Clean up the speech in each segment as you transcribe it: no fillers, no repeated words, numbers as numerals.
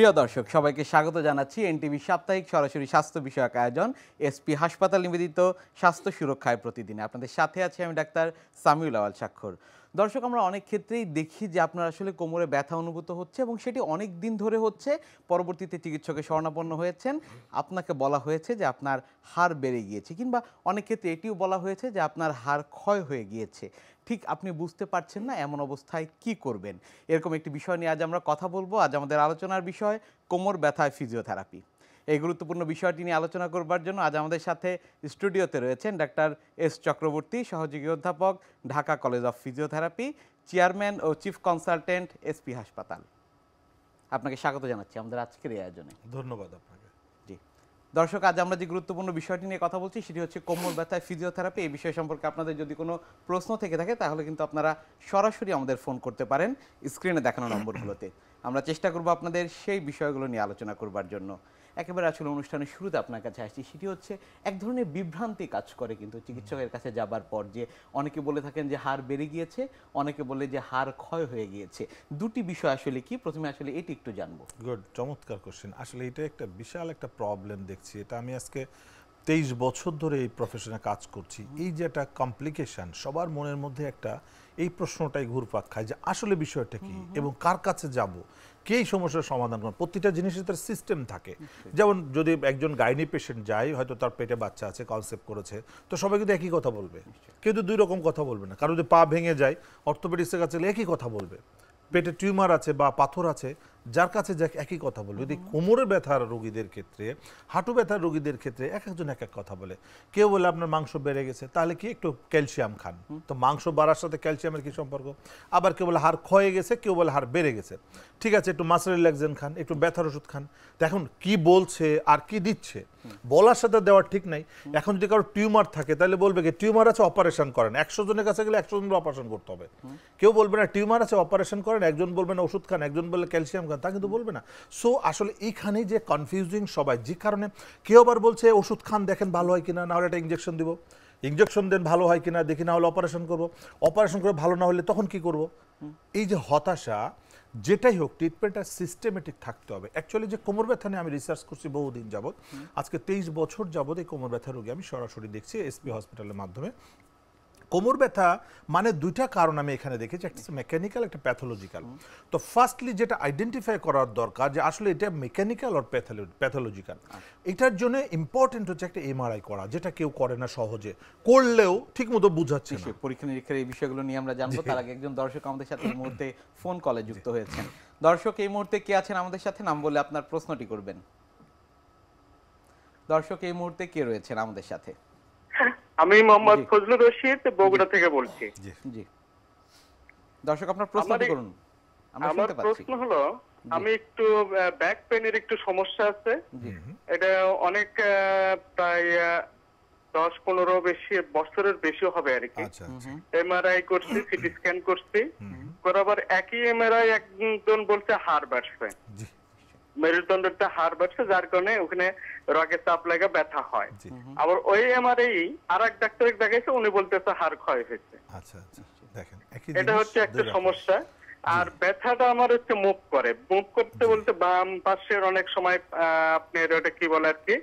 প্রিয় দর্শক সবাইকে স্বাগত জানাচ্ছি এনটিভি সাপ্তাহিক সরাসরি স্বাস্থ্য বিষয়ক আয়োজন এসপি হাসপাতাল নিবেদিত স্বাস্থ্য সুরক্ষায় প্রতিদিনে আপনাদের সাথে আছি আমি ডাক্তার সামিউল আওয়াল স্বাক্ষর। দর্শক আমরা অনেক ক্ষেত্রেই দেখি যে আপনার আসলে কোমরে ব্যথা অনুভূত হচ্ছে এবং সেটি অনেক দিন ধরে হচ্ছে, পরবর্তীতে চিকিৎসকের শরণাপন্ন হয়েছেন, আপনাকে বলা হয়েছে যে আপনার হাড় বেড়ে গিয়েছে, কিংবা অনেক ক্ষেত্রে এটিও বলা হয়েছে যে আপনার হাড় ক্ষয় হয়ে গিয়েছে। ঠিক আপনি বুঝতে পারছেন না, এমন অবস্থায় কি করবেন, এরকম একটি বিষয় নিয়ে আজ আমরা কথা বলবো। আজ আমাদের আলোচনার বিষয় কোমর ব্যথায় ফিজিওথেরাপি। এই গুরুত্বপূর্ণ বিষয়টি নিয়ে আলোচনা করবার জন্য আজ আমাদের সাথে স্টুডিওতে রয়েছেন ডাক্তার এস চক্রবর্তী, সহযোগী অধ্যাপক, Dhaka college of physiotherapy, chairman ও চিফ কনসালটেন্ট, এসপি হাসপাতাল। আপনাকে স্বাগত জানাচ্ছি আমাদের আজকের এই আয়োজনে। ধন্যবাদ আপনাকে। জি দর্শক, আজ আমরা যে গুরুত্বপূর্ণ বিষয়টি নিয়ে কথা বলছি সেটি হচ্ছে কোমর ব্যথায় ফিজিওথেরাপি। এই বিষয় সম্পর্কে আপনাদের যদি কোনো প্রশ্ন থেকে থাকে তাহলে কিন্তু আপনারা সরাসরি আমাদের ফোন করতে পারেন স্ক্রিনে দেখানো নম্বরগুলোতে। আমরা চেষ্টা করব আপনাদের সেই বিষয়গুলো নিয়ে আলোচনা করবার জন্য। একেবারে আসলে অনুষ্ঠানের শুরুতে আপনার কাছে আসছি, সেটি হচ্ছে এক ধরনের বিভ্রান্তি কাজ করে কিন্তু চিকিৎসকের কাছে যাবার পর, যে অনেকে বলে থাকেন যে হাড় বেড়ে গিয়েছে, অনেকে বলে যে হাড় ক্ষয় হয়ে গিয়েছে। দুটি বিষয় আসলে কি, প্রথমে আসলে এটি একটু জানবো। গুড, চমৎকার কোশ্চেন। আসলে এটা একটা বিশাল একটা প্রবলেম দেখছি। এটা আমি আজকে 23 বছর ধরে এই প্রফেশনে কাজ করছি। এই যে একটা কমপ্লিকেশন, সবার মনের মধ্যে একটা এই প্রশ্নটাই ঘুরপাক খায় যে আসলে বিষয়টা কি এবং কার কাছে যাব, কে এই সমস্যার সমাধান করবে। প্রতিটা জিনিসের তার সিস্টেম থাকে। যেমন যদি একজন গাইনি পেশেন্ট যায়, হয়তো তার পেটে বাচ্চা আছে, কনসেপ্ট করেছে, তো সবাই কিন্তু একই কথা বলবে, কেউ তো দুই রকম কথা বলবে না। কারণ যদি পা ভেঙে যায়, অর্থোপেডিক্সের কাছে একই কথা বলবে। পেটে টিউমার আছে বা পাথর আছে, যার কাছে যাক একই কথা বলবে। যদি কোমরে ব্যথার রোগীদের ক্ষেত্রে, হাঁটু ব্যথার রোগীদের ক্ষেত্রে এক একজন এক এক কথা বলে। কেউ বলে আপনার মাংস বেড়ে গেছে, তাহলে কি একটু ক্যালসিয়াম খান। তো মাংস বাড়ার সাথে ক্যালসিয়ামের কি সম্পর্ক? আবার কেউ বলে হাড় ক্ষয়ে গেছে, কেউ বলে হাড় বেড়ে গেছে। ঠিক আছে, একটু মাসেল রিল্যাক্সেশন খান, একটু ব্যথার ওষুধ খান। তো এখন কি বলছে আর কি দিচ্ছে বলার সাথে দেওয়ার ঠিক নাই। এখন যদি কারো টিউমার থাকে তাহলে বলবে কি টিউমার আছে অপারেশন করেন, 100 জনের কাছে গেলে 100 জনের অপারেশন করতে হবে। কেউ বলবে না টিউমার আছে অপারেশন করেন, একজন বলবে না ওষুধ খান, একজন বললে ক্যালসিয়াম খান, তা কিন্তু বলবে না। সো আসলে এইখানে যে কনফিউজিং সবাই, যে কারণে কেউ আবার বলছে ওষুধ খান দেখেন ভালো হয় কিনা, না হলে একটা ইঞ্জেকশন দিব, ইঞ্জেকশন দেন ভালো হয় কিনা দেখি, না হলে অপারেশন করবো, অপারেশন করে ভালো না হলে তখন কি করব। এই যে হতাশা, যেটাই হোক ট্রিটমেন্টটা সিস্টেমেটিক থাকতে হবে। অ্যাকচুয়ালি যে কোমর ব্যথা নিয়ে আমি রিসার্চ করছি বহুদিন যাবত, আজকে 23 বছর যাবত এই কোমর ব্যথা রোগী আমি সরাসরি দেখছি এসপি হসপিটালের মাধ্যমে। কোমর ব্যথা মানে দুইটা কারণ আমি এখানে দেখেছি, একটা মেকানিক্যাল, একটা প্যাথোলজিক্যাল। তো ফার্স্টলি যেটা আইডেন্টিফাই করার দরকার যে আসলে এটা মেকানিক্যাল আর প্যাথোলজিক্যাল, এটার জন্য ইম্পর্টেন্ট হচ্ছে একটা এমআরআই করা, যেটা কেউ করে না সহজে, করলেও ঠিক মতো বুঝাচ্ছে না। পরীক্ষা নিরীক্ষার এই বিষয়গুলো নিয়ে আমরা জানবো। তার আগে একজন দর্শক আমাদের সাথে এই মুহূর্তে ফোন কলে যুক্ত হয়েছেন। দর্শক এই মুহূর্তে কে আছেন আমাদের সাথে, নাম বলে আপনার প্রশ্নটি করবেন। দর্শক এই মুহূর্তে কে রয়েছেন আমাদের সাথে? আমি মোহাম্মদ ফজলুর রশিদ, বগুড়া থেকে বলছি। জি দর্শক আপনার প্রশ্নটি করুন, আমরা আমার শুনতে পাচ্ছি। প্রশ্ন হলো, আমি একটু ব্যাক পেনের একটু সমস্যা আছে। এটা অনেক প্রায় 10-15 বছরের বেশি হবে আর কি। এমআরআই করছি, সিটি স্ক্যান করছি, করাবার একই এমআরআই একজন বলছে হাড় বাড়ছে, মেরুদণ্ডটা হাড় বাড়ছে, যার কারণে ওখানে রগের চাপ লাগা ব্যথা হয়। আবার ওই এমআরআই আর এক ডাক্তারের দেখাইছে, উনি বলতেছে হাড় ক্ষয় হয়েছে। এটা হচ্ছে একটা সমস্যা। আর ব্যথাটা আমার হচ্ছে মুভ করতে বলতে বাম পাশের অনেক সময় আপনার ওটা কি বলে আর কি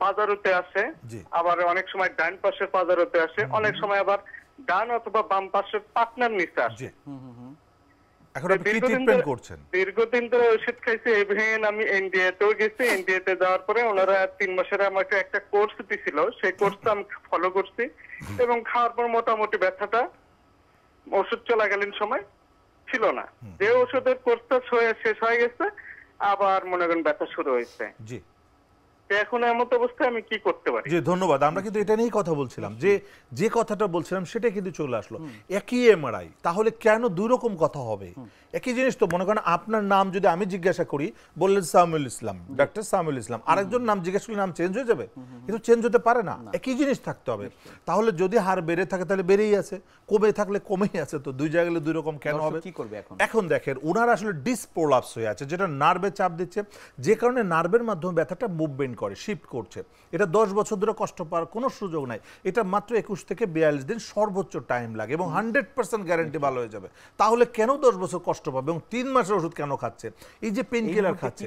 পাজারুতে আসে, আবার অনেক সময় ডান পাশের পাজারুতে আসে, অনেক সময় আবার ডান অথবা বাম পাশের পাটনার নিচে আসে। দীর্ঘদিন ধরে ওষুধ খাইছি, ইভেন আমি ইন্ডিয়াতেও গেছি। ইন্ডিয়াতে যাওয়ার পরে ওনারা 3 মাসের আমাকে একটা কোর্স দিছিল, সেই কোর্সটা আমি ফলো করছি এবং খাওয়ার পর মোটামুটি ব্যথাটা ওষুধ চলাকালীন সময় ছিল না। যে ওষুধের কোর্সটা শেষ হয়ে গেছে, আবার মনে করেন ব্যথা শুরু হয়েছে। এখন এমন অবস্থায় আমি কি করতে পারি? জি ধন্যবাদ। আমরা কিন্তু এটা নিয়েই কথা বলছিলাম, যে কথাটা বলছিলাম সেটা কিন্তু চলে আসলো। একই এমআরআই, তাহলে কেন দুই রকম কথা হবে? একই জিনিস তো। মনে করেন আপনার নাম যদি আমি জিজ্ঞাসা করি, বললেন সামিউল ইসলাম, ডাক্তার সামিউল ইসলাম, আরেকজন নাম জিজ্ঞাসা করলে নাম চেঞ্জ হয়ে যাবে? কিন্তু চেঞ্জ হতে পারে না, একই জিনিস থাকতে হবে। তাহলে যদি হাড় বেড়ে থাকে তাহলে বেড়েই আছে, কমে থাকলে কমেই আছে, তো দুই জায়গায় দুই রকম কেন হবে? এখন দেখেন ওনার আসলে ডিসপ্রোলাপস হয়ে আছে, যেটা নার্ভে চাপ দিচ্ছে, যে কারণে নার্ভের মাধ্যমে ব্যথাটা মুভমেন্ট করে, শিফট করছে। এটা 10 বছর ধরে কষ্ট পাওয়ার কোনো সুযোগ নাই। এটা মাত্র 21 থেকে 42 দিন সর্বোচ্চ টাইম লাগে এবং 100% গ্যারান্টি ভালো হয়ে যাবে। তাহলে কেন 10 বছর কষ্ট পাবে এবং 3 মাসের ওষুধ কেন খাচ্ছে? এই যে পেন কিলার খাচ্ছে,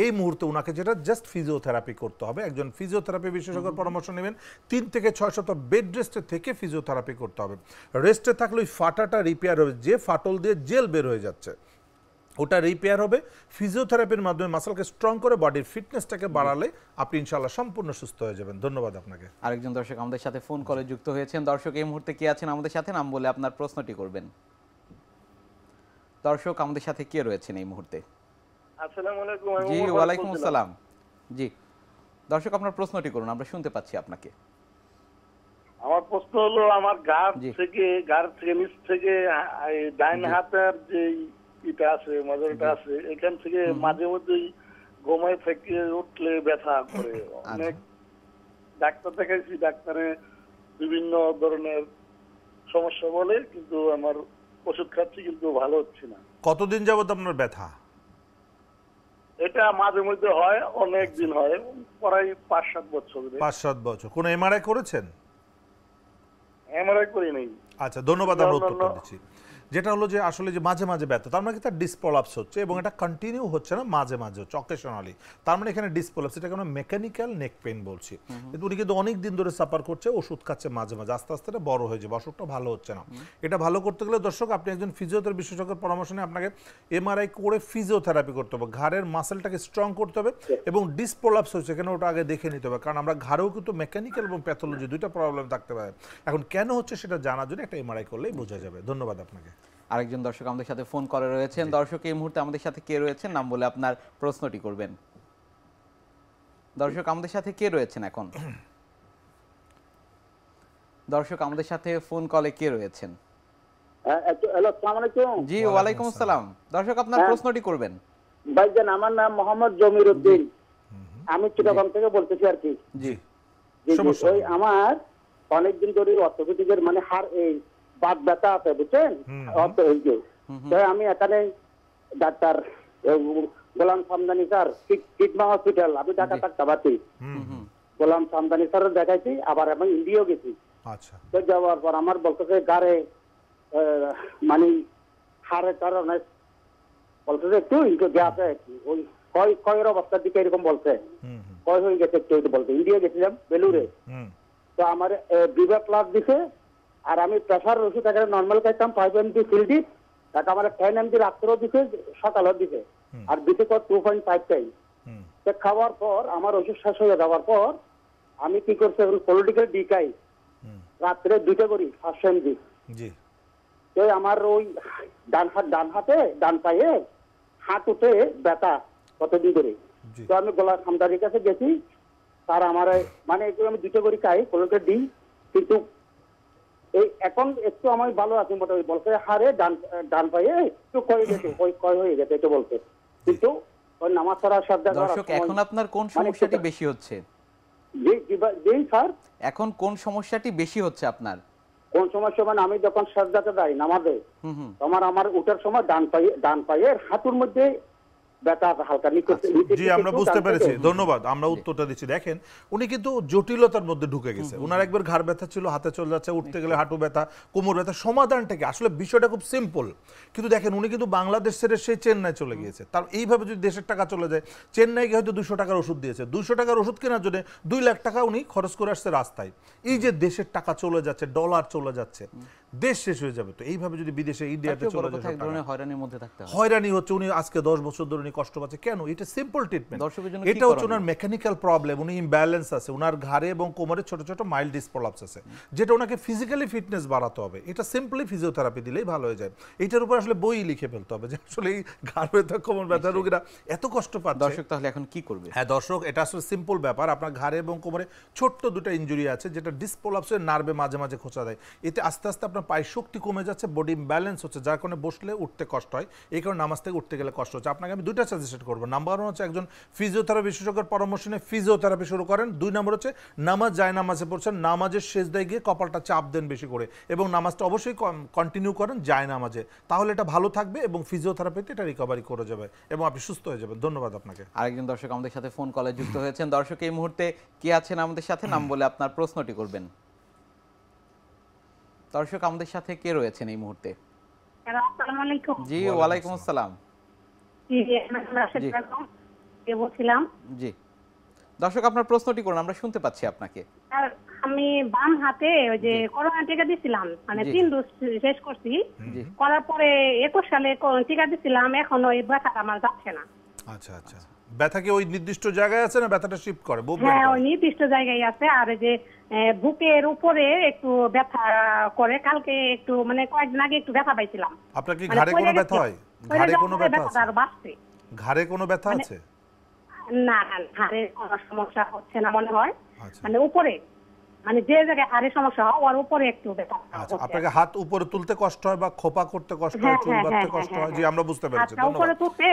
এই মুহূর্তে ওনাকে যেটা জাস্ট ফিজিওথেরাপি করতে হবে। একজন ফিজিওথেরাপি বিশেষজ্ঞের পরামর্শ নেবেন। 3 থেকে 6 সপ্তাহ বেড রেস্টে থেকে ফিজিওথেরাপি করতে হবে। রেস্টে থাকলে ওই ফাটাটা রিপেয়ার হবে, যে ফাটল দিয়ে জেল বের হয়ে যাচ্ছে ওটা রিপেয়ার হবে। ফিজিওথেরাপির মাধ্যমে মাসলকে স্ট্রং করে বডির ফিটনেসটাকে বাড়ালে আপনি ইনশাআল্লাহ সম্পূর্ণ সুস্থ হয়ে যাবেন। ধন্যবাদ আপনাকে। আরেকজন দর্শক আমাদের সাথে ফোন কলে যুক্ত হয়েছেন। দর্শক এই মুহূর্তে কে আছেন আমাদের সাথে, নাম বলে আপনার প্রশ্নটি করবেন। দর্শক আমাদের সাথে কে রয়েছেন এই মুহূর্তে? আসসালামু আলাইকুম। জি ওয়ালাইকুম আসসালাম। জি দর্শক আপনার প্রশ্নটি করুন, আমরা শুনতে পাচ্ছি আপনাকে। আমার প্রশ্ন হলো, আমার গাড় থেকে নিচ থেকে ডাইন হাতের যে এটা আছে, মাজরটা আছে, এখান থেকে মাঝে মধ্যেই ঘুমায় থেকে উঠলে ব্যথা করে। অনেক ডাক্তার দেখাইছি, ডাক্তারে বিভিন্ন ধরনের সমস্যা বলে, কিন্তু আমার ওষুধ খাচ্ছি কিন্তু ভালো হচ্ছে না। কতদিন যাবত আপনার ব্যথা? এটা মাঝে মধ্যে হয়, অনেক দিন হয়, প্রায় 5-7 বছর। 5-7 বছর। কোন এমআরআই করেছেন? এমআরআই করি নাই। আচ্ছা ধন্যবাদ, আমরা উত্তরটা দিচ্ছি। যেটা হলো যে আসলে যে মাঝে মাঝে ব্যথা, তার মানে কি তার ডিসপ্রলাপস হচ্ছে এবং এটা কন্টিনিউ হচ্ছে না, মাঝে মাঝে হচ্ছে অকেশনালি। তার মানে এখানে ডিসপ্রলাপস, এটাকে আমরা মেকানিক্যাল নেক পেইন বলছি। কিন্তু উনি কিন্তু অনেক দিন ধরে সাফার করছে, ওষুধ খাচ্ছে মাঝে মাঝে, আস্তে আস্তে এটা বড় হয়ে যাবে, অসুখটা ভালো হচ্ছে না। এটা ভালো করতে গেলে দর্শক আপনি একজন ফিজিওথেরাপি বিশেষজ্ঞের পরামর্শ নিয়ে আপনাকে এমআরআই করে ফিজিওথেরাপি করতে হবে, ঘাড়ের মাসেলটাকে স্ট্রং করতে হবে এবং ডিসপ্রলাপস হচ্ছে কেন ওটা আগে দেখে নিতে হবে, কারণ আমরা ঘাড়েও কিন্তু মেকানিক্যাল এবং প্যাথোলজি দুইটা প্রবলেম থাকতে পারে। এখন কেন হচ্ছে সেটা জানার জন্য একটা এমআরআই করলেই বোঝা যাবে। ধন্যবাদ আপনাকে। আরেকজন দর্শক আমাদের সাথে ফোন করে রয়েছেন। দর্শক এই মুহূর্তে আমাদের সাথে কে রয়েছেন, নাম বলে আপনার প্রশ্নটি করবেন। দর্শক আমাদের সাথে কে রয়েছেন এখন? দর্শক আমাদের সাথে ফোন কলে কে রয়েছেন? হ্যালো, আসসালামু আলাইকুম। জি ওয়ালাইকুম আসসালাম। দর্শক আপনার প্রশ্নটি করবেন। ভাইজান, আমার নাম মোহাম্মদ জমির উদ্দিন, আমি চিটাগং থেকে বলতেছি আর কি। জি ওই আমার অনেকদিন ধরে অর্থোপেডিকের মানে হাড় এই বাত ব্যথা আছে, বুঝছেন? আমি এখানে ডাক্তার গোলাম সামদানি স্যার, কিডমা হসপিটাল, আমি ঢাকা থাকতে গোলাম সামদানি স্যার দেখাইছি, আবার আমি ইন্ডিয়াও গেছি। আচ্ছা, তো যাওয়ার পর আমার বলতেছে গাড়ে মানে হাড়ের কারণে বলতেছে একটু গ্যাস ওই কয়ের অবস্থার দিকে এরকম বলছে, কয় হয়ে গেছে একটু বলতে। ইন্ডিয়া গেছিলাম বেলুরে, তো আমার বিভাগ ক্লাস দিছে, আর আমি প্রেশার ওষুধ এখানে নর্মাল খাইতাম 5 mg ফিল্ডি, তাকে আমার 10 mg রাত্রেও দিছে, সকালেও দিছে, আর দিতে 2.5 টাইম। খাওয়ার পর আমার ওষুধ শেষ হয়ে যাওয়ার পর আমি কি করছি, পলিটিক্যাল ডিকাই রাত্রে 2টা করি 500 mg। তো আমার ওই ডান হাতে ডান পায়ে হাঁটুতে ব্যথা কতদিন ধরে। তো আমি গোলাম সামদানির কাছে গেছি, তার আমার মানে আমি 2টা করে খাই, পলিটিক্যাল দিই, কিন্তু এই এখন একটু আমি ভালো আছি মোটামুটি। বলছে হারে ডান পায়ে একটু ক্ষয় হয়ে গেছে এটা বলছে, কিন্তু ওই নামাজ পড়ার সাথে। দর্শক এখন আপনার কোন সমস্যাটি বেশি হচ্ছে? জি স্যার, এখন কোন সমস্যাটি বেশি হচ্ছে আপনার? কোন সমস্যা মানে আমি যখন সাজদাতে যাই নামাজে, আমার উঠার সময় ডান পায়ের হাঁটুর মধ্যে ব্যথা হালকা নিচে। জি আমরা বুঝতে পেরেছি, ধন্যবাদ, আমরা উত্তরটা দিচ্ছি। দেখেন উনি কিন্তু জটিলতার মধ্যে ঢুকে গেছে। ওনার একবার ঘাড় ব্যথা ছিল, হাতে চলে যাচ্ছে, উঠতে গেলে হাঁটু ব্যথা, কোমর ব্যথা। সমাধানটা কি? আসলে বিষয়টা খুব সিম্পল, কিন্তু দেখেন উনি কিন্তু বাংলাদেশ ছেড়ে সেই চেন্নাই চলে গিয়েছে। তার এইভাবে যদি দেশের টাকা চলে যায়, চেন্নাই গিয়ে হয়তো 200 টাকার ওষুধ দিয়েছে, 200 টাকার ওষুধ কেনার জন্য 2 লাখ টাকা উনি খরচ করে আসছে রাস্তায়। এই যে দেশের টাকা চলে যাচ্ছে, ডলার চলে যাচ্ছে, দেশ শেষ হয়ে যাবে। তো এইভাবে যদি বিদেশে ইন্ডিয়াতে চলে যায়, হয়রানির মধ্যে থাকতে হয়। হয়রানি হচ্ছে। উনি আজকে 10 বছর ধরে উনি কষ্ট পাচ্ছে কেন? এটা সিম্পল ট্রিটমেন্ট। এটা হচ্ছে ওনার মেকানিক্যাল প্রবলেম, উনি ইমব্যালেন্স আছে, ওনার ঘাড়ে এবং কোমরে ছোট ছোট মাইল্ড ডিসপ্রলাপস আছে, যেটা ওনাকে ফিজিক্যালি ফিটনেস বাড়াতে হবে। এটা সিম্পলি ফিজিওথেরাপি দিলেই ভালো হয়ে যায়। এটার উপর আসলে বই লিখে ফেলতে হবে যে আসলে এই ঘাড় ব্যথা, কোমর ব্যথা রোগীরা এত কষ্ট পাচ্ছে। দর্শক তাহলে এখন কি করবে? হ্যাঁ দর্শক, এটা আসলে সিম্পল ব্যাপার। আপনার ঘাড়ে এবং কোমরে ছোট্ট 2টা ইনজুরি আছে, যেটা ডিসপ্রলাপসের নার্ভে মাঝে মাঝে খোঁচা দেয়। এতে আস্তে আস্তে আপনার পায়ের শক্তি কমে যাচ্ছে, বডি ইমব্যালেন্স হচ্ছে, যার কারণে বসলে উঠতে কষ্ট হয়, এই কারণে নামাজ থেকে উঠতে গেলে কষ্ট হচ্ছে। আপনাকে আমি দুইটা সাজেশন করবো। নাম্বার 1 হচ্ছে একজন ফিজিওথেরাপি বিশেষজ্ঞের পরামর্শ নিয়ে ফিজিওথেরাপি শুরু করেন। 2 নম্বর হচ্ছে নামাজ যায় নামাজে পড়ছেন, নামাজের সেজদায় গিয়ে কপালটা চাপ দেন বেশি করে, এবং নামাজটা অবশ্যই কন্টিনিউ করেন যায় নামাজে, তাহলে এটা ভালো থাকবে এবং ফিজিওথেরাপিতে এটা রিকভারি করে যাবে এবং আপনি সুস্থ হয়ে যাবেন। ধন্যবাদ আপনাকে। আরেকজন দর্শক আমাদের সাথে ফোন কলে যুক্ত হয়েছেন। দর্শক এই মুহূর্তে কে আছেন আমাদের সাথে, নাম বলে আপনার প্রশ্নটি করবেন। দর্শক আমাদের সাথে কে রয়েছেন এই মুহূর্তে? আসসালামু আলাইকুম। জি ওয়ালাইকুম আসসালাম। জি বলছিলাম। জি দর্শক আপনার প্রশ্নটি করুন, আমরা শুনতে পাচ্ছি আপনাকে। আমি বাম হাতে ওই যে করোনা টিকা দিছিলাম, মানে 3 ডোজ শেষ করছি, করার পরে 21 সালে টিকা দিছিলাম, এখন ওই ব্যথাটা আমার যাচ্ছে না। আচ্ছা আচ্ছা, ব্যথা কি ওই নির্দিষ্ট জায়গায় আছে না ব্যথাটা শিফট করে? হ্যাঁ, ওই নির্দিষ্ট জায়গায় আছে। আর যে বুকের উপরে একটু ব্যথা করে, কালকে একটু মানে কয়েকদিন আগে একটু ব্যথা পাইছিলাম। আপনার কি ঘাড়ে কোনো ব্যথা হয়? ঘাড়ে কোনো ব্যথা আছে? ঘাড়ে কোনো ব্যথা আছে? না না, ঘাড়ে কোনো সমস্যা হচ্ছে না মনে হয়, মানে উপরে, মানে যে জায়গায় হাড়ের সমস্যা হয় ওর উপরে একটু ব্যথা। আচ্ছা, আপনাকে হাত উপরে তুলতে কষ্ট হয় বা খোপা করতে কষ্ট হয়, চুল বাঁধতে কষ্ট হয়? জি আমরা বুঝতে পেরেছি, উপরে তুলতে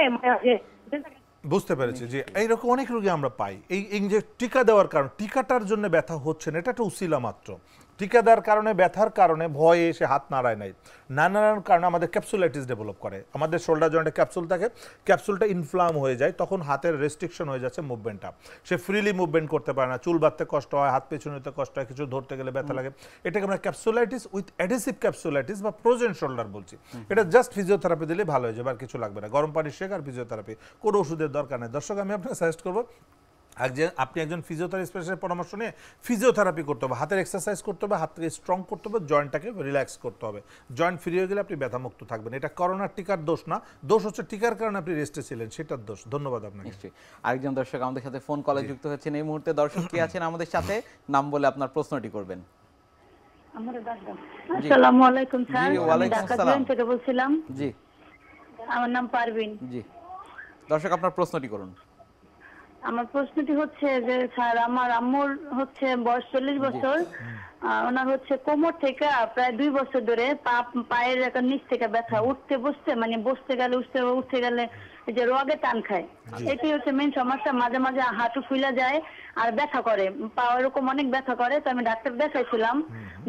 বুঝতে পেরেছি। জি এইরকম অনেক রোগী আমরা পাই, এই যে টিকা দেওয়ার কারণে, টিকাটার জন্য ব্যথা হচ্ছে না, এটা একটা উসিলা মাত্র। টিকা দেওয়ার কারণে ব্যথার কারণে ভয়ে এসে হাত নাড়ায় নাই, না নাড়ানোর কারণে আমাদের ক্যাপসুলাইটিস ডেভেলপ করে, আমাদের শোল্ডার জয়েন্টে ক্যাপসুল থাকে, ক্যাপসুলটা ইনফ্লাম হয়ে যায়, তখন হাতের রেস্ট্রিকশন হয়ে যাচ্ছে মুভমেন্টটা, সে ফ্রিলি মুভমেন্ট করতে পারে না, চুল বাঁধতে কষ্ট হয়, হাত পেছনে নিতে কষ্ট হয়, কিছু ধরতে গেলে ব্যথা লাগে। এটাকে আমরা ক্যাপসুলাইটিস উইথ অ্যাডহেসিভ ক্যাপসুলাইটিস বা ফ্রোজেন শোল্ডার বলছি। এটা জাস্ট ফিজিওথেরাপি দিলে ভালো হয়ে যাবে, আর কিছু লাগবে না, গরম পানি শেক আর ফিজিওথেরাপি, কোনো ওষুধের দরকার নেই। দর্শক আমি আপনাকে সাজেস্ট করবো, আপনি একজন ফিজিওথেরাপি স্পেশালিস্টের পরামর্শ নিয়ে ফিজিওথেরাপি করতে হবে, হাতের এক্সারসাইজ করতে হবে, হাতকে স্ট্রং করতে হবে, জয়েন্টটাকে রিল্যাক্স করতে হবে, জয়েন্ট ফ্রি হয়ে গেলে আপনি ব্যথামুক্ত থাকবেন। এটা করোনার টিকার দোষ না, দোষ হচ্ছে টিকার কারণে আপনি রেস্টে ছিলেন, সেটার দোষ। ধন্যবাদ আপনাকে। নিশ্চয়ই আরেকজন দর্শক আমাদের সাথে ফোন কলে যুক্ত হচ্ছেন এই মুহূর্তে। দর্শক কি আছেন আমাদের সাথে, নাম বলে আপনার প্রশ্নটি করবেন। আসসালামু আলাইকুম স্যার, জি ওয়ালাইকুম আসসালাম থেকে বলছিলাম। জি আমার নাম পারভিন। জি দর্শক আপনার প্রশ্নটি করুন। আমার প্রশ্নটি হচ্ছে যে স্যার, আমার আম্মুর হচ্ছে বয়স 40 বছর, ওনার হচ্ছে কোমর থেকে প্রায় 2 বছর ধরে পায়ের একটা নিচ থেকে ব্যথা, উঠতে বসতে, মানে বসতে গেলে উঠতে গেলে এই যে রোগে টান খায়, এটাই হচ্ছে মেইন সমস্যা। মাঝে মাঝে হাঁটু ফুলে যায় আর ব্যথা করে, পা এরকম অনেক ব্যথা করে। তো আমি ডাক্তার দেখাইছিলাম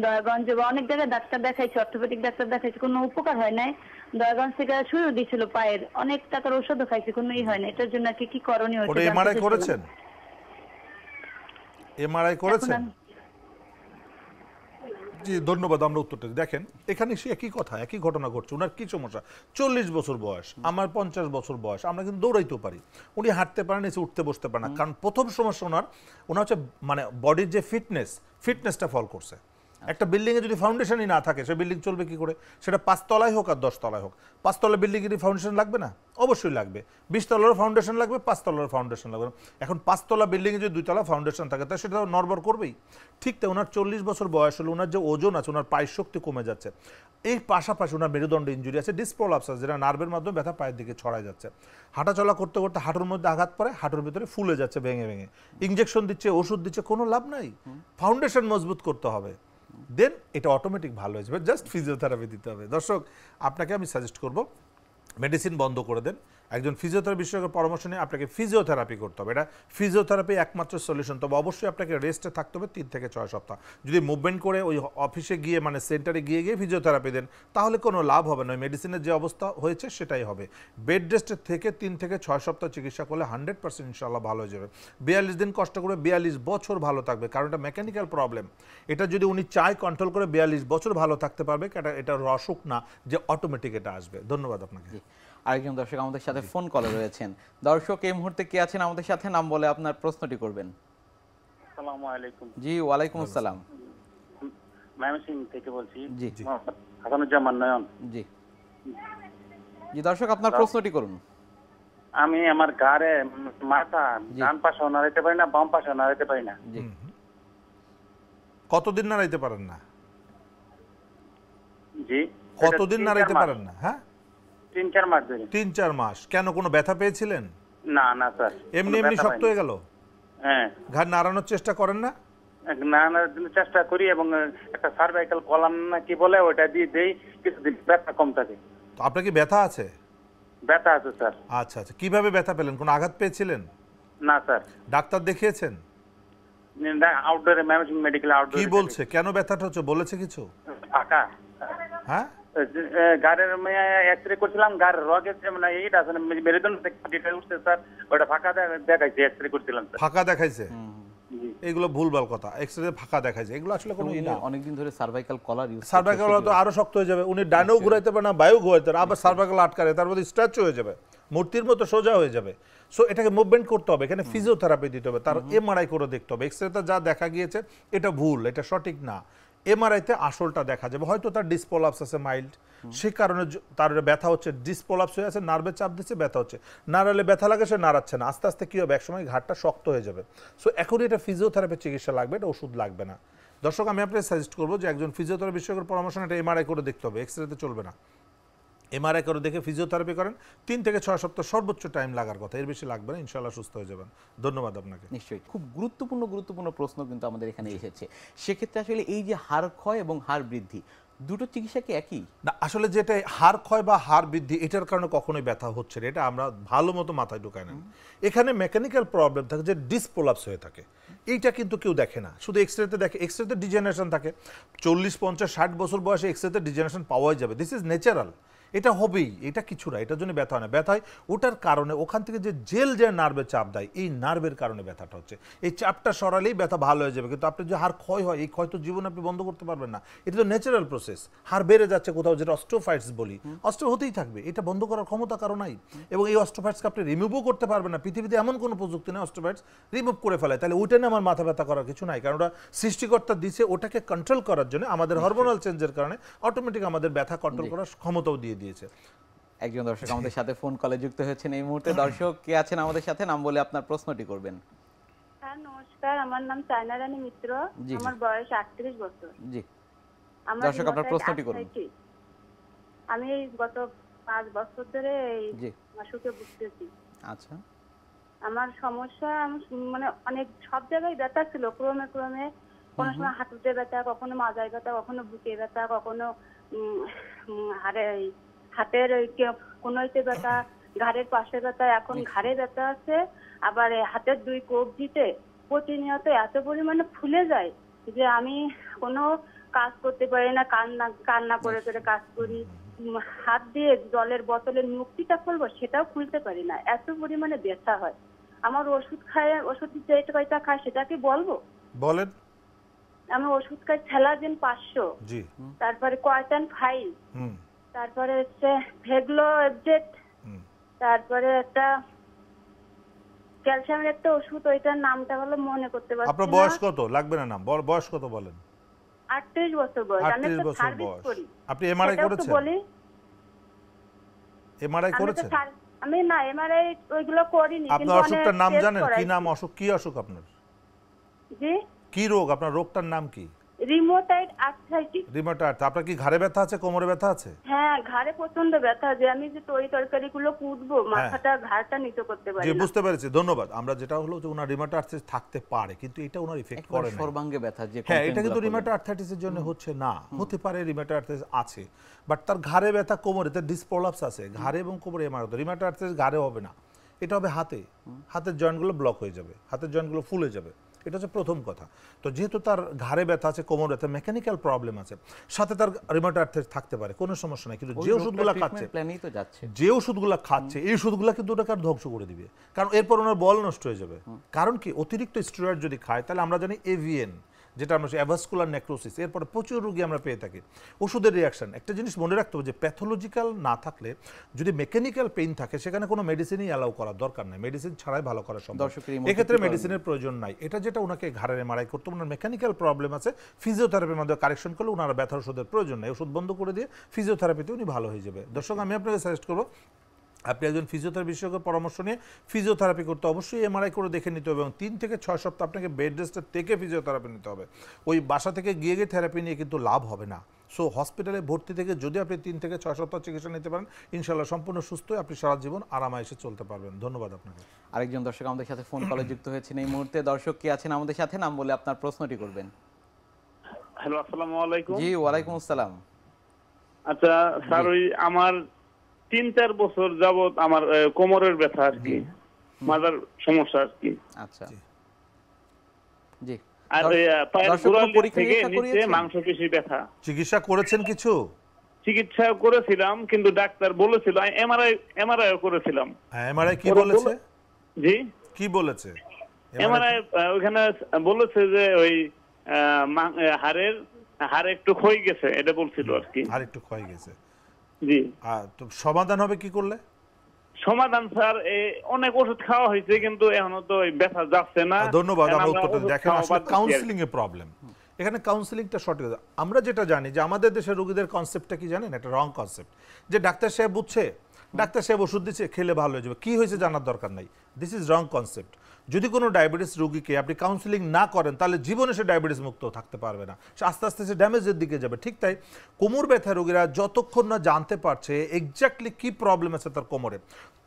দয়াগঞ্জে, বা অনেক জায়গায় ডাক্তার দেখাইছি, অর্থোপেডিক ডাক্তার দেখাইছি, কোনো উপকার হয় নাই। দয়াগঞ্জ থেকে শুরু দিয়েছিল পায়ের, অনেক টাকার ওষুধও খাইছি, কোনো হয় না। এটার জন্য কি করণীয়? ওটা এমআরআই করেছেন? এমআরআই করেছেন? জি ধন্যবাদ, আমরা উত্তরটা দেখেন। এখানে সে একই কথা, একই ঘটনা ঘটছে। ওনার কি সমস্যা? 40 বছর বয়স, আমার 50 বছর বয়স, আমরা কিন্তু দৌড়াইতে পারি, উনি হাঁটতে পারেন, এসে উঠতে বসতে পারেন না। কারণ প্রথম সমস্যা ওনার হচ্ছে মানে বডির যে ফিটনেসটা ফল করছে। একটা বিল্ডিংয়ে যদি ফাউন্ডেশনই না থাকে, সে বিল্ডিং চলবে কি করে? সেটা 5 তলায় হোক আর 10 তলায় হোক, 5 তলা বিল্ডিংয়েরই ফাউন্ডেশন লাগবে না? অবশ্যই লাগবে। 20 তলারও ফাউন্ডেশন লাগবে, 5 তলার ফাউন্ডেশন লাগবে। এখন 5 তলা বিল্ডিংয়ে যদি 2 তলা ফাউন্ডেশন থাকে, তা সেটা নড়বড় করবেই। ঠিক তাই ওনার 40 বছর বয়স হলে ওনার যে ওজন আছে, ওনার পায়ের শক্তি কমে যাচ্ছে, এই পাশাপাশি ওনার মেরুদণ্ড ইনজুরি আছে, ডিসপ্রোলাপসাস, যেটা নার্ভের মাধ্যমে ব্যথা পায়ের দিকে ছড়ায় যাচ্ছে। হাঁটাচলা করতে করতে হাঁটুর মধ্যে আঘাত পড়ে, হাঁটুর ভিতরে ফুলে যাচ্ছে ভেঙে ভেঙে, ইনজেকশন দিচ্ছে, ওষুধ দিচ্ছে, কোনো লাভ নাই। ফাউন্ডেশন মজবুত করতে হবে, দেন এটা অটোমেটিক ভালো হয়ে যাবে, জাস্ট ফিজিওথেরাপি দিতে হবে। দর্শক আপনাকে আমি সাজেস্ট করব, মেডিসিন বন্ধ করে দেন, একজন ফিজিওথেরাপি বিশেষজ্ঞের পরামর্শ নিয়ে আপনাকে ফিজিওথেরাপি করতে হবে। এটা ফিজিওথেরাপি একমাত্র সলিউশন। তবে অবশ্যই আপনাকে রেস্টে থাকতে হবে 3 থেকে 6 সপ্তাহ। যদি মুভমেন্ট করে ওই অফিসে গিয়ে, মানে সেন্টারে গিয়ে ফিজিওথেরাপি দেন, তাহলে কোনো লাভ হবে না, মেডিসিনের যে অবস্থা হয়েছে সেটাই হবে। বেড রেস্টের থেকে 3 থেকে 6 সপ্তাহ চিকিৎসা করলে 100% ইনশাআল্লাহ ভালো হয়ে যাবে। 42 দিন কষ্ট করে 42 বছর ভালো থাকবে, কারণ এটা মেকানিক্যাল প্রবলেম। এটা যদি উনি চায় কন্ট্রোল করে 42 বছর ভালো থাকতে পারবে, এটা অসুখ না যে অটোমেটিক এটা আসবে। ধন্যবাদ আপনাকে। আরেকজন দর্শক আমাদের সাথে ফোন কলে রয়েছেন। দর্শক এই মুহূর্তে কে আছেন আমাদের সাথে, নাম বলে আপনার প্রশ্নটি করবেন। আসসালামু আলাইকুম। জি ওয়ালাইকুম আসসালাম। ময়মনসিংহ থেকে বলছি। জি হাসানুজ্জামান নয়ন। জি জি দর্শক আপনার প্রশ্নটি করুন। আমি আমার ঘাড়ে মাথা ডান পাশে নাড়াইতে পারি না, বাম পাশে নাড়াইতে পারি না। জি কতদিন নাড়াইতে পারেন না? জি কতদিন নাড়াইতে পারেন না? হ্যাঁ 3-4 মাস ধরে। 3-4 মাস। কেন কোনো ব্যথা পেয়েছিলেন? না না স্যার, এমনি শক্ত হয়ে গেল? হ্যাঁ। ঘাড় নাড়ানোর চেষ্টা করেন না? নানা চেষ্টা করি এবং একটা সার্ভাইকাল কলাম না কি বলে ওটা দিয়ে দেই, কিছুদিন ব্যথা কম থাকে। তো আপনার কি ব্যথা আছে? ব্যথা আছে স্যার। আচ্ছা আচ্ছা, কিভাবে ব্যথা পেলেন? কোনো আঘাত পেয়েছিলেন? না স্যার। ডাক্তার দেখিয়েছেন? আউটডোরে মেডিকেল আউটডোরে। কি বলছে, কেন ব্যথাটা হচ্ছে, বলেছে কিছু? ফাঁকা। হ্যাঁ, গাড়ির এক্সরে করছিলাম, গাড়ির রগে মানে এইটা আছে মেরুদণ্ড থেকে উঠছে স্যার, ওটা ফাঁকা দেখাইছে, এক্সরে করছিলাম স্যার। ফাঁকা দেখাইছে? এগুলো ভুলভাল কথা, এক্সরে ফাঁকা দেখাইছে, এগুলো আসলে কোনো অনেকদিন ধরে সার্ভাইকাল কলার ইউজ, সার্ভাইকাল তো আরো শক্ত হয়ে যাবে, উনি ডানেও ঘুরাইতে পারে না, বায়ু ঘুরাইতে পারে, আবার সার্ভাইকাল আটকারে, তার মধ্যে স্ট্রেচ হয়ে যাবে, মূর্তির মতো সোজা হয়ে যাবে। সো এটাকে মুভমেন্ট করতে হবে, এখানে ফিজিওথেরাপি দিতে হবে, তার এমআরআই করে দেখতে হবে। এক্সরেতে যা দেখা গিয়েছে এটা ভুল, এটা সঠিক না। এমআরআইতে আসলটা দেখা যাবে, হয়তো তার ডিসপোলাপস আছে মাইল্ড, সে কারণে তার ব্যথা হচ্ছে, ডিসপোলাপস হয়ে আছে, নার্ভে চাপ দিচ্ছে, ব্যথা হচ্ছে, নাড়ালে ব্যথা লাগে, সে নাড়াচ্ছে না, আস্তে আস্তে কী হবে, একসময় ঘাটটা শক্ত হয়ে যাবে। সো এখনই এটা ফিজিওথেরাপি চিকিৎসা লাগবে, এটা ওষুধ লাগবে না। দর্শক, আমি আপনাকে সাজেস্ট করবো যে একজন ফিজিওথেরাপি বিশেষজ্ঞের পরামর্শ এটা এমআরআই করে দেখতে হবে, এক্সরেতে চলবে না। এমআরআই করে দেখে ফিজিওথেরাপি করেন, 3 থেকে 6 সপ্তাহ সর্বোচ্চ টাইম লাগার কথা, এর বেশি লাগবে না, ইনশাআল্লাহ সুস্থ হয়ে যাবেন। ধন্যবাদ আপনাকে। নিশ্চয়ই খুব গুরুত্বপূর্ণ প্রশ্ন কিন্তু আমাদের এখানে এসেছে। সেক্ষেত্রে আসলে এই যে হাড় ক্ষয় এবং হাড় বৃদ্ধি, দুটো চিকিৎসা কি একই? না, আসলে যেটা হাড় ক্ষয় বা হাড় বৃদ্ধি, এটার কারণে কখনোই ব্যথা হচ্ছে না, এটা আমরা ভালো মতো মাথায় ঢুকাই না। এখানে মেকানিক্যাল প্রবলেম থাকে, যে ডিসপোলাপস হয়ে থাকে, এইটা কিন্তু কেউ দেখে না, শুধু এক্সরেতে দেখে। এক্সরেতে ডিজেনারেশন থাকে, 40, 50, 60 বছর বয়সে এক্সরেতে ডিজেনারেশন পাওয়াই যাবে, দিস ইজ ন্যাচারাল, এটা হবেই, এটা কিছু না, এটার জন্য ব্যথা হয় না। ব্যথা হয় ওটার কারণে, ওখান থেকে যে জেল যে নার্ভে চাপ দেয়, এই নার্ভের কারণে ব্যথাটা হচ্ছে। এই চাপটা সরালেই ব্যথা ভালো হয়ে যাবে, কিন্তু আপনার যে হাড় ক্ষয় হয়, এই ক্ষয় তো জীবনে আপনি বন্ধ করতে পারবেন না, এটা তো ন্যাচারাল প্রসেস। হাড় বেড়ে যাচ্ছে কোথাও, যেটা অস্টিওফাইটস বলি, অস্টিও হতেই থাকবে, এটা বন্ধ করার ক্ষমতা কারো নাই। এবং এই অস্টিওফাইটসকে আপনি রিমুভও করতে পারবেন না, পৃথিবীতে এমন কোনো প্রযুক্তি নেই অস্টিওফাইটস রিমুভ করে ফেলায়। তাহলে ওইটা নিয়ে আমার মাথা ব্যথা করার কিছু নাই, কারণ ওটা সৃষ্টিকর্তা দিছে, ওটাকে কন্ট্রোল করার জন্য, আমাদের হরমোনাল চেঞ্জের কারণে অটোমেটিক আমাদের ব্যথা কন্ট্রোল করার ক্ষমতাও দিয়ে দিয়েছে। একজন দর্শক আমাদের সাথে ফোন কলে যুক্ত হয়েছেন এই মুহূর্তে। দর্শক কে আছেন আমাদের সাথে, নাম বলে আপনার প্রশ্নটি করবেন। হ্যাঁ নমস্কার, আমার নাম চায়না রানী মিত্র, আমার বয়স 38 বছর। জি দর্শক, আপনার প্রশ্নটি করুন। আমি গত 5 বছর ধরে এই মাসুকে ভুগতেছি। আচ্ছা, আমার সমস্যা মানে অনেক সব জায়গায় ব্যথা ছিল, ক্রমে ক্রমে কোনো সময় হাঁটুতে ব্যথা, কখনো মাজায় ব্যথা, কখনো বুকে ব্যথা, কখনো হাতের কোনোইতে ব্যথা, ঘাড়ের পাশে ব্যথা, এখন ঘাড়ে ব্যথা আছে। আবার হাতের 2 কবজিতে প্রতিনিয়ত এত পরিমাণে ফুলে যায় যে আমি কোনো কাজ করতে পারি না, কান্না করে করে কাজ করি। হাত দিয়ে জলের বোতলের মুক্তিটা খুলবো, সেটাও খুলতে পারি না, এত পরিমাণে ব্যথা হয়। আমার ওষুধ যেটা খাই সেটা কি বলবো? বলেন। আমি ওষুধ খাই থ্যালাজিন 500, তারপরে কোয়াটান 5, তারপরে হচ্ছে ভেগলো এফজেট, তারপরে একটা ক্যালসিয়ামের একটা ওষুধ, ওইটার নামটা হলো মনে করতে পারছি না। আপনার বয়স কত? লাগবে না নাম, বয়স কত বলেন? 38 বছর বয়স। আমি একটা সার্ভিস করি। আপনি এমআরআই করেছেন? বলি এমআরআই করেছেন? আমি না এমআরআই ওইগুলো করিনি। আপনার অসুখটার নাম জানেন? কি নাম অসুখ, কি অসুখ আপনার? জি, কি রোগ আপনার? রোগটার নাম কি? Rheumatoid arthritis. রিউমাটয়েড। আপনার কি ঘাড়ে ব্যথা আছে, কোমরে ব্যথা আছে? হ্যাঁ, ঘাড়ে প্রচন্ড ব্যথা, যে আমি যে তরকারিগুলো কুটবো, মাথাটা ঘাড়টা নিতে করতে পারি না। জি, বুঝতে পেরেছি, ধন্যবাদ। আমরা যেটা হলো যে ওনার রিউমাটয়েড আর্থ্রাইটিস থাকতে পারে, কিন্তু এটা ওনার ইফেক্ট করে না। সর্বাঙ্গে ব্যথা যে, হ্যাঁ, এটা কিন্তু রিউমাটয়েড আর্থ্রাইটিসের জন্য হচ্ছে না, হতে পারে রিউমাটয়েড আর্থ্রাইটিস আছে, বাট তার ঘাড়ে ব্যথা, কোমরে, তার ডিসপ্রলাপস আছে, ঘাড়ে এবং কোমরে এমআরআই। রিউমাটয়েড আর্থ্রাইটিস ঘাড়ে হবে না, এটা হবে হাতে, হাতের জয়েন্টগুলো ব্লক হয়ে যাবে, হাতের জয়েন্টগুলো ফুলে যাবে, এটা হচ্ছে প্রথম কথা। তো যেহেতু তার ঘাড়ে ব্যথা আছে, কোমর ব্যথা, মেকানিক্যাল প্রবলেম আছে, সাথে তার রিউমাটয়েড আর্থ্রাইটিস থাকতে পারে, কোনো সমস্যা নাই, কিন্তু যে ওষুধগুলো খাচ্ছে, যে ওষুধগুলো খাচ্ছে, এই ওষুধগুলো কিন্তু ওটাকে ধ্বংস করে দিবে, কারণ এরপর ওনার বল নষ্ট হয়ে যাবে। কারণ কি, অতিরিক্ত স্টেরয়েড যদি খায়, তাহলে আমরা জানি এভিএন, যেটা আমরা অ্যাভাস্কুলার নেক্রোসিস, এরপরে প্রচুর রোগী আমরা পেয়ে থাকি। ওষুধের রিয়াকশন, একটা জিনিস মনে রাখতে হবে যে প্যাথোলজিক্যাল না থাকলে, যদি মেকানিক্যাল পেইন থাকে, সেখানে কোনো মেডিসিনই অ্যালাউ করার দরকার নাই, মেডিসিন ছাড়াই ভালো করা সম্ভব, এক্ষেত্রে মেডিসিনের প্রয়োজন নাই। এটা যেটা ওনাকে ঘাড়ের এমআরআই করতে, ওনার মেকানিক্যাল প্রবলেম আছে, ফিজিওথেরাপির মধ্যে কারেকশন করলে ওনার ব্যথার ওষুধের প্রয়োজন নাই, ওষুধ বন্ধ করে দিয়ে ফিজিওথেরাপিতে উনি ভালো হয়ে যাবে। দর্শক, আমি আপনাকে সাজেস্ট করবো, আপনি একজন ফিজিওথেরাপি বিশেষজ্ঞের পরামর্শ নিয়ে ফিজিওথেরাপি করতে অবশ্যই এমআরআই করে দেখে নিতে হবে, এবং 3 থেকে 6 সপ্তাহ আপনাকে বেড রেস্টের থেকে ফিজিওথেরাপি নিতে হবে। ওই বাসা থেকে গিয়ে থেরাপি নিয়ে কিন্তু লাভ হবে না। সো হসপিটালে ভর্তি থেকে যদি আপনি 3 থেকে 6 সপ্তাহ চিকিৎসা নিতে পারেন, ইনশাআল্লাহ সম্পূর্ণ সুস্থ হয়ে আপনি সারা জীবন আরামায়েশে চলতে পারবেন। ধন্যবাদ আপনাকে। আরেকজন দর্শক আমাদের সাথে ফোন কলে যুক্ত হয়েছেন এই মুহূর্তে। দর্শক কে আছেন আমাদের সাথে, নাম বলে আপনার প্রশ্নটি করবেন। হ্যালো, আসসালামু আলাইকুম। জি, ওয়ালাইকুম আসসালাম। আচ্ছা স্যার, ওই আমার 3-4 বছর যাবত আমার কোমরের ব্যথা আর কি, মাথার সমস্যা আর কি। আচ্ছা জি, আর পায়ের গোড়ালি থেকে নিচে মাংসপেশি ব্যথা। চিকিৎসা করেছেন কিছু? চিকিৎসা করেছিলাম, কিন্তু ডাক্তার বলেছিল, এমআরআই করেছিলাম। হ্যাঁ, এমআরআই কি বলেছে? জি, কি বলেছে এমআরআই? ওখানে বলেছে যে ওই হাড় একটু ক্ষয় গেছে, এটা বলছিল আর কি। হাড় একটু ক্ষয় গেছে, জি। তো সমাধান হবে কি করলে? সমাধান স্যার, অনেক ওষুধ খাওয়া হয়েছে, কিন্তু এখনো তো ব্যথা যাচ্ছে না। ধন্যবাদ। আমরা উত্তরটা দেখেন, আসলে কাউন্সিলিং এর প্রবলেম। এখানে কাউন্সিলিংটা সঠিক। আমরা যেটা জানি যে আমাদের দেশের রোগীদের কনসেপ্টটা কি জানেন? একটা রং কনসেপ্ট, যে ডাক্তার সাহেব বুঝছে, ডাক্তার সাহেব ওষুধ দিচ্ছে, খেলে ভালো হয়ে যাবে, কি হয়েছে জানার দরকার নাই। This is wrong concept. যদি কোনো ডায়াবেটিস রোগীকে আপনি কাউন্সিলিং না করেন, তাহলে জীবনে সে ডায়াবেটিস মুক্ত থাকতে পারবে না, সে আস্তে আস্তে সে ড্যামেজের দিকে যাবে। ঠিক তাই কোমর ব্যথা রোগীরা যতক্ষণ না জানতে পারছে এক্স্যাক্টলি কি প্রবলেম আছে তার কোমরে,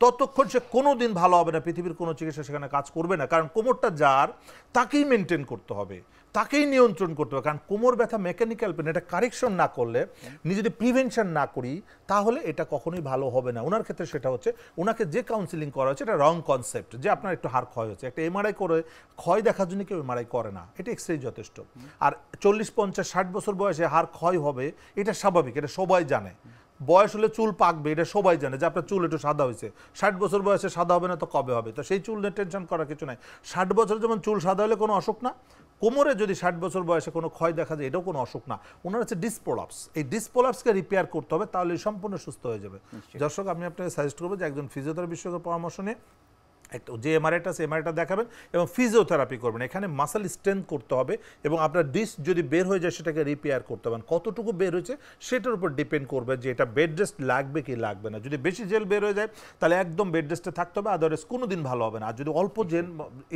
ততক্ষণ সে কোনো দিন ভালো হবে না। পৃথিবীর কোনো চিকিৎসা সেখানে কাজ করবে না, কারণ কোমরটা যার তাকেই মেনটেন করতে হবে, তাকেই নিয়ন্ত্রণ করতে হবে। কারণ কোমর ব্যথা মেকানিক্যাল পেন, এটা কারেকশন না করলে, নিজে যদি প্রিভেনশন না করি, তাহলে এটা কখনোই ভালো হবে না। ওনার ক্ষেত্রে সেটা হচ্ছে, ওনাকে যে কাউন্সিলিং করা হচ্ছে এটা রং কনসেপ্ট, যে আপনার একটু হাড় ক্ষয় হচ্ছে। একটা এমআরআই করে ক্ষয় দেখার জন্য কেউ এমআরআই করে না, এটা এক্সরে যথেষ্ট। আর 40, 50, 60 বছর বয়সে হাড় ক্ষয় হবে, এটা স্বাভাবিক, এটা সবাই জানে। বয়স হলে চুল পাকবে, এটা সবাই জানে, যে আপনার চুল একটু সাদা হয়েছে। 60 বছর বয়সে সাদা হবে না তো কবে হবে? তো সেই চুল নিয়ে টেনশন করার কিছু নাই। 60 বছর যেমন চুল সাদা হলে কোনো অসুখ না, কোমরে যদি 60 বছর বয়সে কোনো ক্ষয় দেখা যায়, এটাও কোনো অসুখ না। ওনার হচ্ছে ডিসপ্রোলাপস, এই ডিসপ্রোলাপসকে রিপেয়ার করতে হবে, তাহলে সম্পূর্ণ সুস্থ হয়ে যাবে। দর্শক, আমি আপনাকে সাজেস্ট করবো যে একজন ফিজিওথেরাপি বিশেষজ্ঞের পরামর্শ নিয়ে একটা যে এমআরআইটা আছে এমআরআইটা দেখাবেন এবং ফিজিওথেরাপি করবেন। এখানে মাসল স্ট্রেংথ করতে হবে এবং আপনার ডিস্ক যদি বের হয়ে যায় সেটাকে রিপেয়ার করতে হবে। কতটুকু বের হয়েছে সেটার উপর ডিপেন্ড করবে যে এটা বেড রেস্ট লাগবে কি লাগবে না। যদি বেশি জেল বের হয়ে যায় তাহলে একদম বেড রেস্টে থাকতে হবে, আদারওয়াইজ কোনো দিন ভালো হবে না। আর যদি অল্প জেল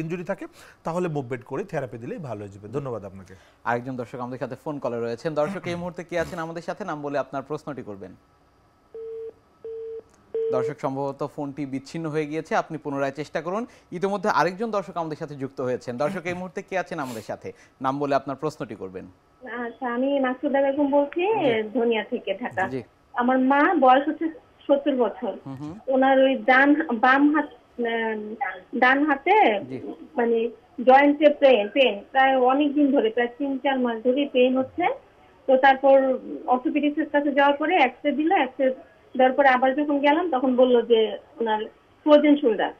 ইনজুরি থাকে তাহলে মুভমেন্ট করে থেরাপি দিলেই ভালো হয়ে যাবে। ধন্যবাদ আপনাকে। আরেকজন দর্শক আমাদের সাথে ফোন কলে রয়েছেন। দর্শক এই মুহূর্তে কে আছেন আমাদের সাথে, নাম বলে আপনার প্রশ্নটি করবেন। দর্শক সম্ভবত ফোনটি বিচ্ছিন্ন হয়ে গিয়েছে, আপনি পুনরায় চেষ্টা করুন। ইতিমধ্যে আরেকজন দর্শক আমাদের সাথে যুক্ত হয়েছেন। দর্শক এই মুহূর্তে কে আছেন আমাদের সাথে, নাম বলে আপনার প্রশ্নটি করবেন। আচ্ছা, আমি মাকসুদা বেগম বলছি, ধনিয়া থেকে, ঢাকা। জি। আমার মা বয়স হচ্ছে 70 বছর। ওনার ওই ডান হাতে মানে জয়েন্টে পেন প্রায় অনেক দিন ধরে, প্রায় 3-4 মাস ধরে পেন হচ্ছে। তো তারপর অর্থোপেডিক্সের কাছে যাওয়ার পরে এক্সরে দিল, এক্সরে দেওয়ার পরে আবার যখন গেলাম তখন বললো যে ওনার ফ্রোজেন শোল্ডার।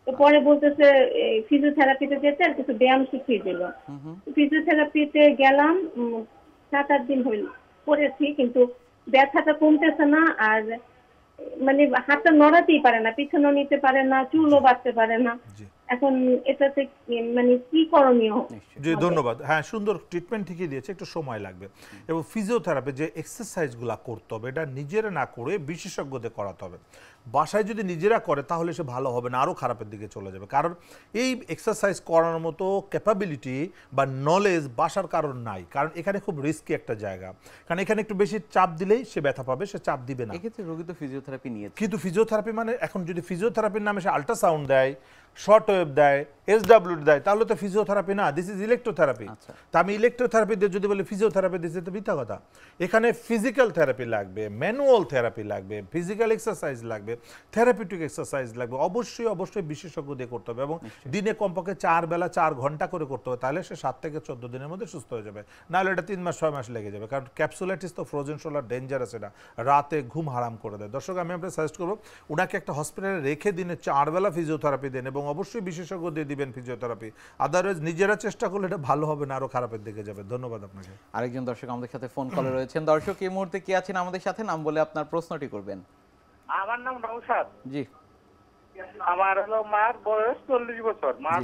তো পরে বলতেছে ফিজিওথেরাপিতে যেতে, আর কিছু ব্যায়াম শিখিয়ে দিল। ফিজিওথেরাপিতে গেলাম, 7-8 দিন করেছি, কিন্তু ব্যথাটা কমতেছে না। আর মানে হাতটা নড়াতেই পারে না, পিছনেও নিতে পারে না, চুলও বাঁধতে পারে না। এখন এটাতে মানে কি করণীয়? জি, ধন্যবাদ। হ্যাঁ, সুন্দর ট্রিটমেন্ট ঠিকই দিয়েছে, একটু সময় লাগবে। এবং ফিজিওথেরাপি যে এক্সারসাইজগুলো করতে হবে, এটা নিজেরা না করে বিশেষজ্ঞদের করাতে হবে। বাসায় যদি নিজেরা করে তাহলে সে ভালো হবে না, আরও খারাপের দিকে চলে যাবে। কারণ এই এক্সারসাইজ করানোর মতো ক্যাপাবিলিটি বা নলেজ বাসার কারণ নাই, কারণ এখানে খুব রিস্কি একটা জায়গা। কারণ এখানে একটু বেশি চাপ দিলেই সে ব্যথা পাবে, সে চাপ দিবে না। এক্ষেত্রে রোগী তো ফিজিওথেরাপি নিয়েছে, কিন্তু ফিজিওথেরাপি মানে এখন যদি ফিজিওথেরাপির নামে সে আল্ট্রাসাউন্ড দেয়, শর্ট ওয়েভ দেয়, SW দেয়, তাহলে তো ফিজিওথেরাপি না, দিস ইজ ইলেকট্রোথেরাপি। তা আমি ইলেকট্রোথেরাপি দিয়ে যদি বলি ফিজিওথেরাপি দিচ্ছে, তো মিথ্যা কথা। এখানে ফিজিক্যাল থেরাপি লাগবে, ম্যানুয়াল থেরাপি লাগবে, ফিজিক্যাল এক্সারসাইজ লাগবে, থেরাপিউটিক এক্সারসাইজ লাগবে। অবশ্যই বিশেষজ্ঞ দিয়ে করতে হবে এবং দিনে কমপক্ষে 4 বেলা 4 ঘন্টা করে করতে হবে। তাহলে সে 7 থেকে 14 দিনের মধ্যে সুস্থ হয়ে যাবে। নাহলে এটা 3 মাস 6 মাস লেগে যাবে। কারণ ক্যাপসুলাইটিস তো ফ্রোজেন শোল্ডার ডেঞ্জারাস, এটা রাতে ঘুম হারাম করে দেয়। দর্শক, আমি আপনাকে সাজেস্ট করবো ওনাকে একটা হসপিটালে রেখে দিনে 4 বেলা ফিজিওথেরাপি দেন এবং অবশ্যই বিশেষজ্ঞ দিয়ে দিবেন ফিজিওথেরাপি। আদারওয়াইজ নিজেরা চেষ্টা করলে এটা ভালো হবে না, আরো খারাপের দিকে যাবে। ধন্যবাদ আপনাকে। আরেকজন দর্শক আমাদের সাথে ফোন কলে রয়েছেন। দর্শক এই মুহূর্তে কে আছেন আমাদের সাথে, নাম বলে আপনার প্রশ্নটি করবেন। আমার নাম নওশাদ। জি। আমার হলো মার বয়স 40 বছর। মা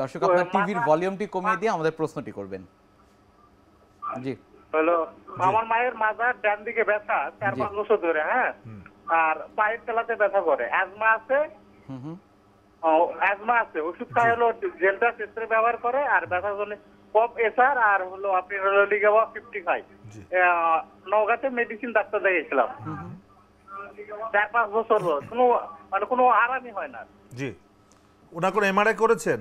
দর্শক, আপনার টিভির ভলিউমটি কমিয়ে দিয়ে আমাদের প্রশ্নটি করবেন। জি। হলো আমার মায়ের মাথার ডান দিকে ব্যথা 4-5 বছর ধরে। হ্যাঁ, আর পায়ের তলাতে ব্যথা করে। অ্যাজমা আছে, ওষুধ খায়, হলো জেলটা স্প্রে ব্যবহার করে, আর ব্যথার জন্য কফ এসার আর হলো আপনি হলো লিগাবা 55 নওগাঁতে মেডিসিন ডাক্তার দেখিয়েছিলাম 4-5 বছর কোনো আরামই হয় না। জি, ওনা কোনো এমআরআই করেছেন?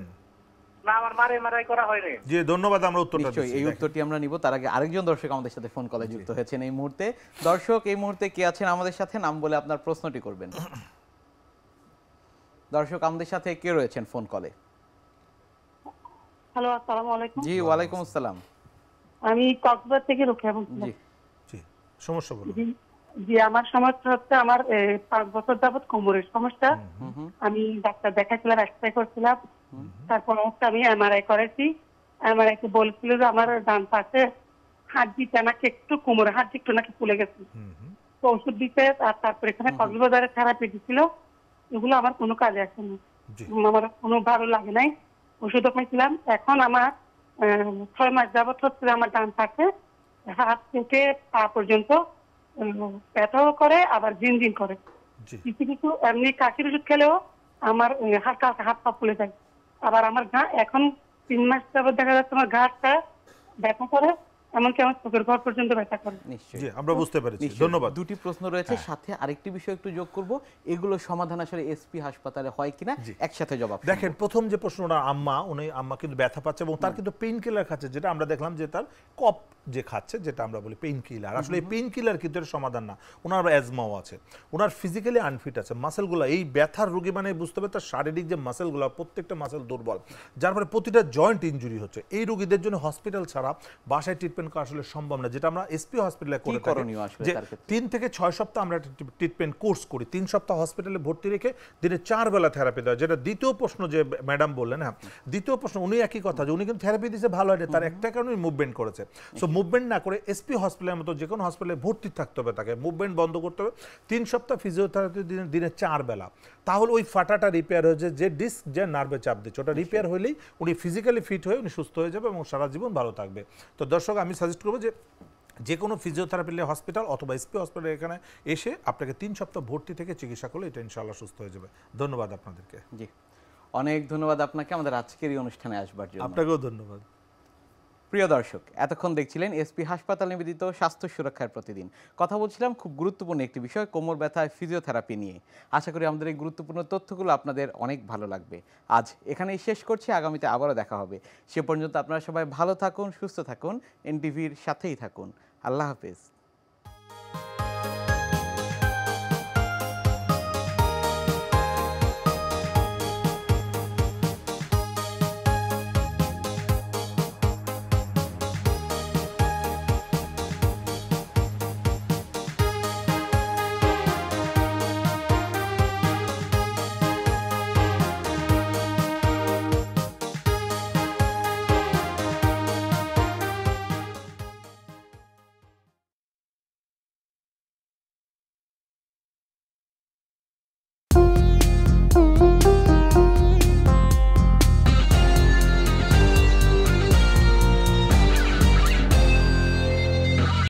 না, আমার মার এমআরআই করা হয়নি। জি, ধন্যবাদ, আমরা উত্তরটা নিশ্চয়ই এই উত্তরটি আমরা নিব। তার আগে আরেকজন দর্শক আমাদের সাথে ফোন কলে যুক্ত হয়েছেন এই মুহূর্তে। দর্শক, এই মুহূর্তে কে আছেন আমাদের সাথে, নাম বলে আপনার প্রশ্নটি করবেন। দর্শক, আমাদের সাথে কে রয়েছেন ফোন কলে? হ্যালো, আসসালামু আলাইকুম। জি, ওয়ালাইকুম আসসালাম। আমি কক্সবাজার থেকে রোকেয়া বলছি। জি জি, সমস্যা বলুন। জি, আমার সমস্যা হচ্ছে আমার 5 বছর যাবত কোমরের সমস্যা। আমি ডাক্তার দেখাইছিলাম, এক্সরে করছিলাম, তারপর হচ্ছে আমি এমআরআই করেছি। এমআরআই তে বলছিল যে আমার ডান পাশে হাড্ডিটা নাকি একটু, কোমরের হাড্ডি একটু নাকি ফুলে গেছে। তো ওষুধ দিতে, আর তারপর এখানে কক্সবাজারে থেরাপি দিছিল, এগুলো আমার কোনো কাজে আসেনি, আমার কোনো ভালো লাগে নাই। ওষুধও খাইছিলাম। এখন আমার 6 মাস যাবত হচ্ছে আমার ডান পাশে হাত থেকে পা পর্যন্ত ব্যথাও করে, আবার ঝিনঝিন করে। কিছু কিছু এমনি কাশির ওষুধ খেলেও আমার হালকা হাত পা ফুলে যায়। আবার আমার ঘা এখন 3 মাস যাবত দেখা যাচ্ছে আমার ঘাটটা ব্যথা করে, এমনকি আমার চোখের ঘর পর্যন্ত ব্যথা করে। জি, আমরা বুঝতে পেরেছি, ধন্যবাদ। দুটি প্রশ্ন রয়েছে, সাথে আরেকটি বিষয় একটু যোগ করব, এগুলো সমাধান আসলে এসপি হাসপাতালে হয় কিনা একসাথে জবাব। দেখেন, প্রথম যে প্রশ্নটা আম্মা কিন্তু ব্যথা পাচ্ছে এবং তার কিন্তু পেইন কিলার খাচ্ছে, যেটা আমরা দেখলাম যে তার কফ যে খাচ্ছে, যেটা আমরা বলি পেইন কিলার। আসলে এই পেইন কিলার কিন্তু এর সমাধান না। ওনার অ্যাজমাও আছে, ওনার ফিজিক্যালি আনফিট আছে, মাসেলগুলো, এই ব্যথার রোগী মানে বুঝতে হবে তার শারীরিক যে মাসেলগুলো, প্রত্যেকটা মাসেল দুর্বল, যার ফলে প্রতিটা জয়েন্ট ইনজুরি হচ্ছে। এই রোগীদের জন্য হসপিটাল ছাড়া বাসায় ট্রিটমেন্ট করা আসলে সম্ভব না, যেটা আমরা এসপি হসপিটালে করে থাকি। যে 3 থেকে 6 সপ্তাহ আমরা ট্রিটমেন্ট কোর্স করি, 3 সপ্তাহ হসপিটালে ভর্তি রেখে দিনে 4 বেলা থেরাপি দেওয়া। যেটা দ্বিতীয় প্রশ্ন যে ম্যাডাম বললেন, হ্যাঁ, দ্বিতীয় প্রশ্ন, উনি একই কথা যে উনি কিন্তু থেরাপি দিয়েছে, ভালো হয়নি, তার একটা কারণে মুভমেন্ট করেছে। সো মুভমেন্ট না করে এসপি হসপিটালের মতো যে কোনো হসপিটালে ভর্তি থাকতে হবে, তাকে মুভমেন্ট বন্ধ করতে হবে। 3 সপ্তাহ ফিজিওথেরাপি দিনে 4 বেলা, তাহলে ওই ফাটাটা রিপেয়ার হয়েছে, যে ডিস্ক যে নার্ভে চাপ দিচ্ছে ওটা রিপেয়ার হলেই উনি ফিজিক্যালি ফিট হয়ে উনি সুস্থ হয়ে যাবে এবং সারা জীবন ভালো থাকবে। তো দর্শক, আমি সাজেস্ট করবো যে কোনো ফিজিওথেরাপি হসপিটাল অথবা এসপি হসপিটাল এখানে এসে আপনাকে 3 সপ্তাহ ভর্তি থেকে চিকিৎসা করলে এটা ইনশাআল্লাহ সুস্থ হয়ে যাবে। ধন্যবাদ আপনাদেরকে। জি, অনেক ধন্যবাদ আপনাকে আমাদের আজকের এই অনুষ্ঠানে আসবার জন্য। আপনাকেও ধন্যবাদ। প্রিয় দর্শক, এতক্ষণ দেখছিলেন এসপি হাসপাতাল নিবেদিত স্বাস্থ্য সুরক্ষার প্রতিদিন। কথা বলছিলাম খুব গুরুত্বপূর্ণ একটি বিষয়, কোমর ব্যথায় ফিজিওথেরাপি নিয়ে। আশা করি আমাদের এই গুরুত্বপূর্ণ তথ্যগুলো আপনাদের অনেক ভালো লাগবে। আজ এখানেই শেষ করছি, আগামীতে আবারও দেখা হবে। সে পর্যন্ত আপনারা সবাই ভালো থাকুন, সুস্থ থাকুন, এনটিভির সাথেই থাকুন। আল্লাহ হাফেজ।